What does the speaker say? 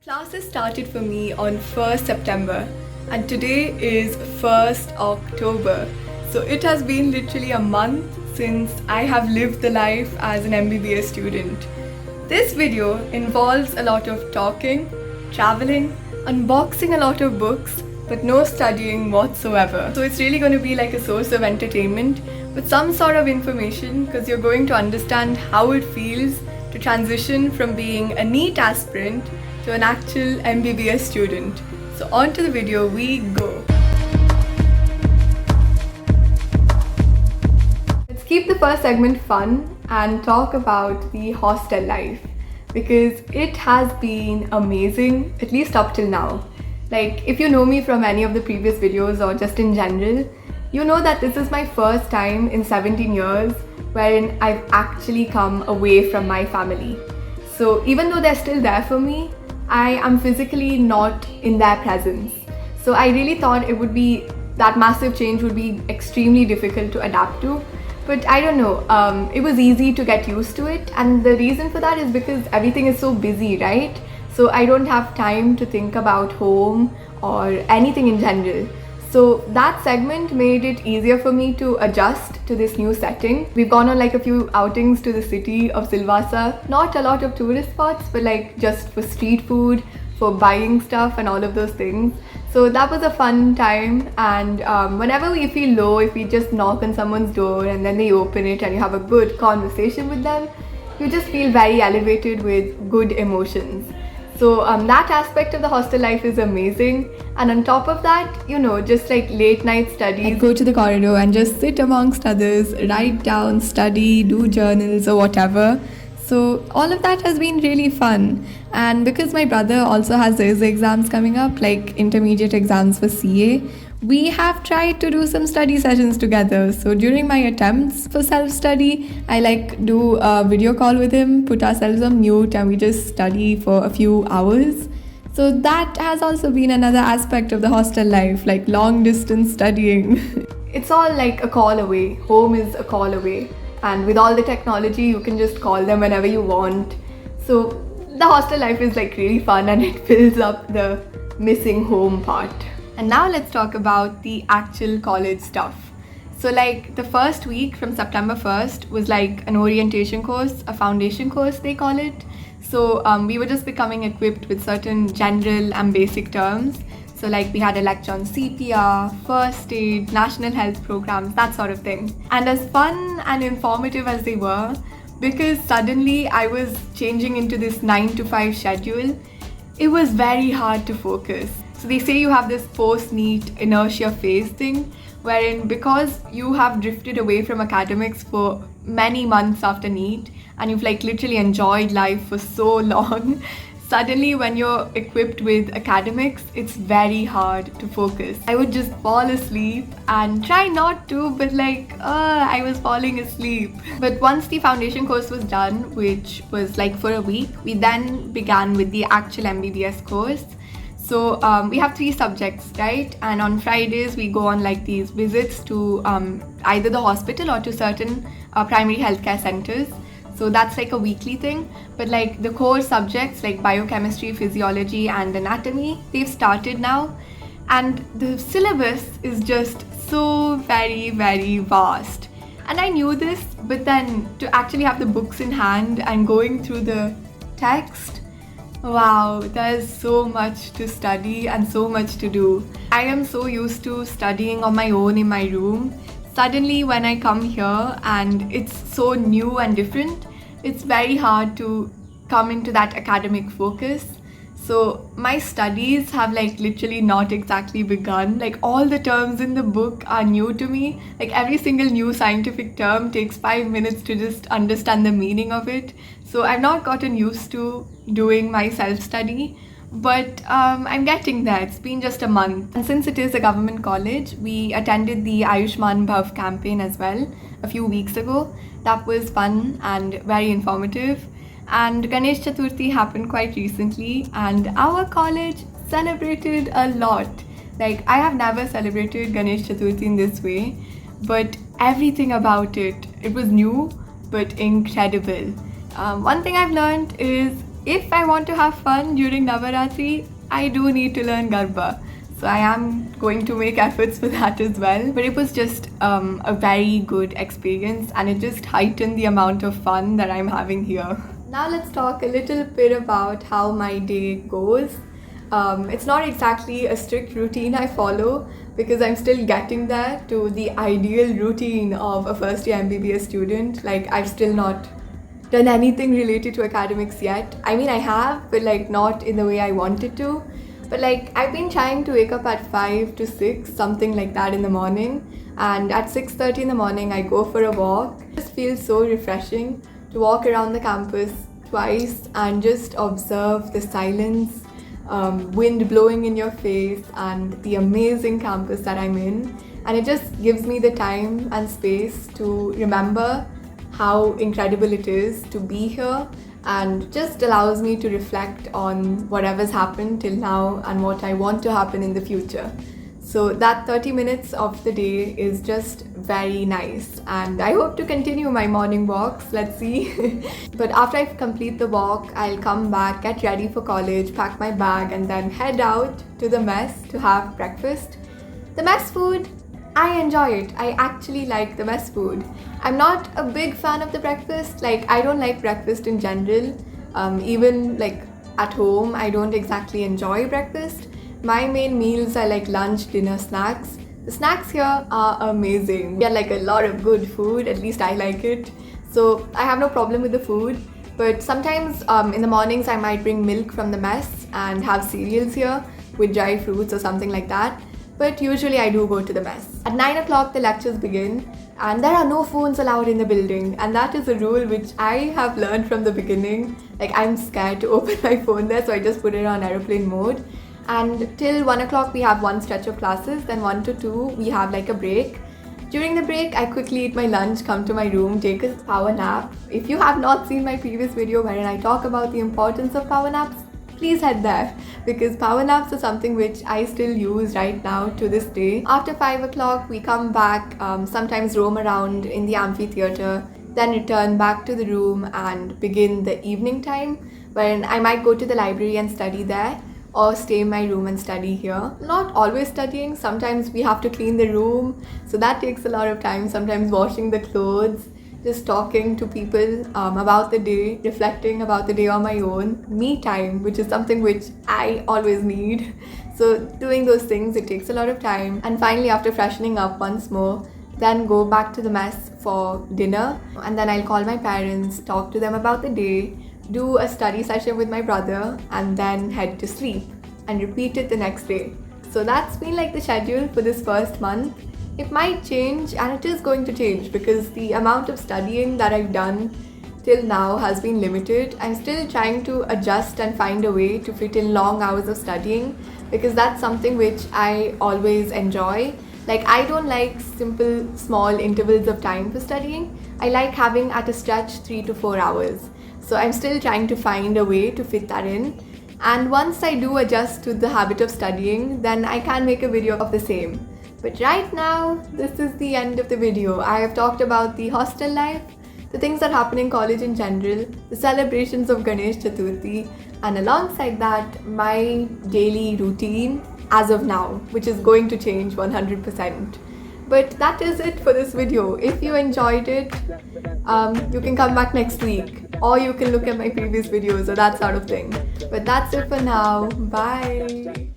Classes started for me on 1st September and today is 1st October. So it has been literally a month since I have lived the life as an MBBS student. This video involves a lot of talking, traveling, unboxing a lot of books, but no studying whatsoever. So it's really going to be like a source of entertainment with some sort of information because you're going to understand how it feels to transition from being a NEET aspirant to an actual MBBS student. So on to the video we go. Let's keep the first segment fun and talk about the hostel life because it has been amazing, at least up till now. Like, if you know me from any of the previous videos or just in general, you know that this is my first time in 17 years wherein I've actually come away from my family. So even though they're still there for me, I am physically not in their presence. So I really thought it would be, that massive change would be extremely difficult to adapt to. But I don't know, it was easy to get used to it. And the reason for that is because everything is so busy, right? So I don't have time to think about home or anything in general. So that segment made it easier for me to adjust to this new setting. We've gone on like a few outings to the city of Silvassa. Not a lot of tourist spots, but like just for street food, for buying stuff and all of those things. So that was a fun time, and whenever we feel low, if we just knock on someone's door and then they open it and you have a good conversation with them, you just feel very elevated with good emotions. So that aspect of the hostel life is amazing, and on top of that, you know, just like late night studies. Like go to the corridor and just sit amongst others, write down, study, do journals or whatever. So all of that has been really fun, and because my brother also has his exams coming up, like intermediate exams for CA, we have tried to do some study sessions together. So during my attempts for self-study, I like do a video call with him, put ourselves on mute and we just study for a few hours. So that has also been another aspect of the hostel life, like long distance studying. It's all like a call away. Home is a call away. And with all the technology, you can just call them whenever you want. So the hostel life is like really fun and it fills up the missing home part. And now let's talk about the actual college stuff. So like the first week from September 1st was like an orientation course, a foundation course they call it. So we were just becoming equipped with certain general and basic terms. So like we had a lecture on CPR, first aid, national health programs, that sort of thing. And as fun and informative as they were, because suddenly I was changing into this 9 to 5 schedule, it was very hard to focus. So they say you have this post-NEET inertia phase thing, wherein because you have drifted away from academics for many months after NEET, and you've like literally enjoyed life for so long, suddenly when you're equipped with academics, it's very hard to focus. I would just fall asleep and try not to, but like, I was falling asleep. But once the foundation course was done, which was like for a week, we then began with the actual MBBS course. So we have 3 subjects, right? And on Fridays, we go on like these visits to either the hospital or to certain primary healthcare centers. So that's like a weekly thing. But like the core subjects like biochemistry, physiology and anatomy, they've started now. And the syllabus is just so very, very vast. And I knew this, but then to actually have the books in hand and going through the text, wow, there's so much to study and so much to do. I am so used to studying on my own in my room. Suddenly when I come here and it's so new and different, it's very hard to come into that academic focus. So my studies have like literally not exactly begun. Like all the terms in the book are new to me. Like every single new scientific term takes 5 minutes to just understand the meaning of it. So I've not gotten used to doing my self-study, but I'm getting there. It's been just a month. And since it is a government college, we attended the Ayushman Bhav campaign as well a few weeks ago. That was fun and very informative. And Ganesh Chaturthi happened quite recently and our college celebrated a lot. Like I have never celebrated Ganesh Chaturthi in this way, but everything about it was new but incredible. One thing I've learned is if I want to have fun during Navaratri, I do need to learn Garba. So I am going to make efforts for that as well. But it was just a very good experience, and it just heightened the amount of fun that I'm having here. Now let's talk a little bit about how my day goes. It's not exactly a strict routine I follow because I'm still getting there to the ideal routine of a first year MBBS student. Like, I've still not done anything related to academics yet. I mean, I have, but like not in the way I wanted to. But like, I've been trying to wake up at 5 to 6, something like that in the morning. And at 6:30 in the morning, I go for a walk. It just feels so refreshing to walk around the campus twice and just observe the silence, wind blowing in your face, and the amazing campus that I'm in. And it just gives me the time and space to remember how incredible it is to be here, and just allows me to reflect on whatever's happened till now and what I want to happen in the future. So that 30 minutes of the day is just very nice, and I hope to continue my morning walks. Let's see. But after I complete the walk, I'll come back, get ready for college, pack my bag, and then head out to the mess to have breakfast. The mess food, I enjoy it. I actually like the mess food. I'm not a big fan of the breakfast. Like, I don't like breakfast in general. Even like at home, I don't exactly enjoy breakfast. My main meals are like lunch, dinner, snacks. The snacks here are amazing. We get like a lot of good food, at least I like it. So I have no problem with the food. But sometimes in the mornings, I might bring milk from the mess and have cereals here with dry fruits or something like that. But usually I do go to the mess. At 9 o'clock, the lectures begin, and there are no phones allowed in the building. And that is a rule which I have learned from the beginning. Like, I'm scared to open my phone there, so I just put it on aeroplane mode. And till 1 o'clock, we have one stretch of classes. Then 1 to 2, we have like a break. During the break, I quickly eat my lunch, come to my room, take a power nap. If you have not seen my previous video wherein I talk about the importance of power naps, please head there, because power naps are something which I still use right now to this day. After 5 o'clock, we come back, sometimes roam around in the amphitheater, then return back to the room and begin the evening time, when I might go to the library and study there, or stay in my room and study here. Not always studying, sometimes we have to clean the room, so that takes a lot of time, sometimes washing the clothes, just talking to people about the day, reflecting about the day on my own. Me time, which is something which I always need. So doing those things, it takes a lot of time. And finally, after freshening up once more, then go back to the mess for dinner. And then I'll call my parents, talk to them about the day, do a study session with my brother, and then head to sleep and repeat it the next day. So that's been like the schedule for this first month. It might change, and it is going to change, because the amount of studying that I've done till now has been limited. I'm still trying to adjust and find a way to fit in long hours of studying, because that's something which I always enjoy. Like, I don't like simple, small intervals of time for studying. I like having at a stretch 3 to 4 hours. So I'm still trying to find a way to fit that in. And once I do adjust to the habit of studying, then I can make a video of the same. But right now, this is the end of the video. I have talked about the hostel life, the things that happen in college in general, the celebrations of Ganesh Chaturthi, and alongside that, my daily routine as of now, which is going to change 100%. But that is it for this video. If you enjoyed it, you can come back next week, or you can look at my previous videos or that sort of thing. But that's it for now. Bye.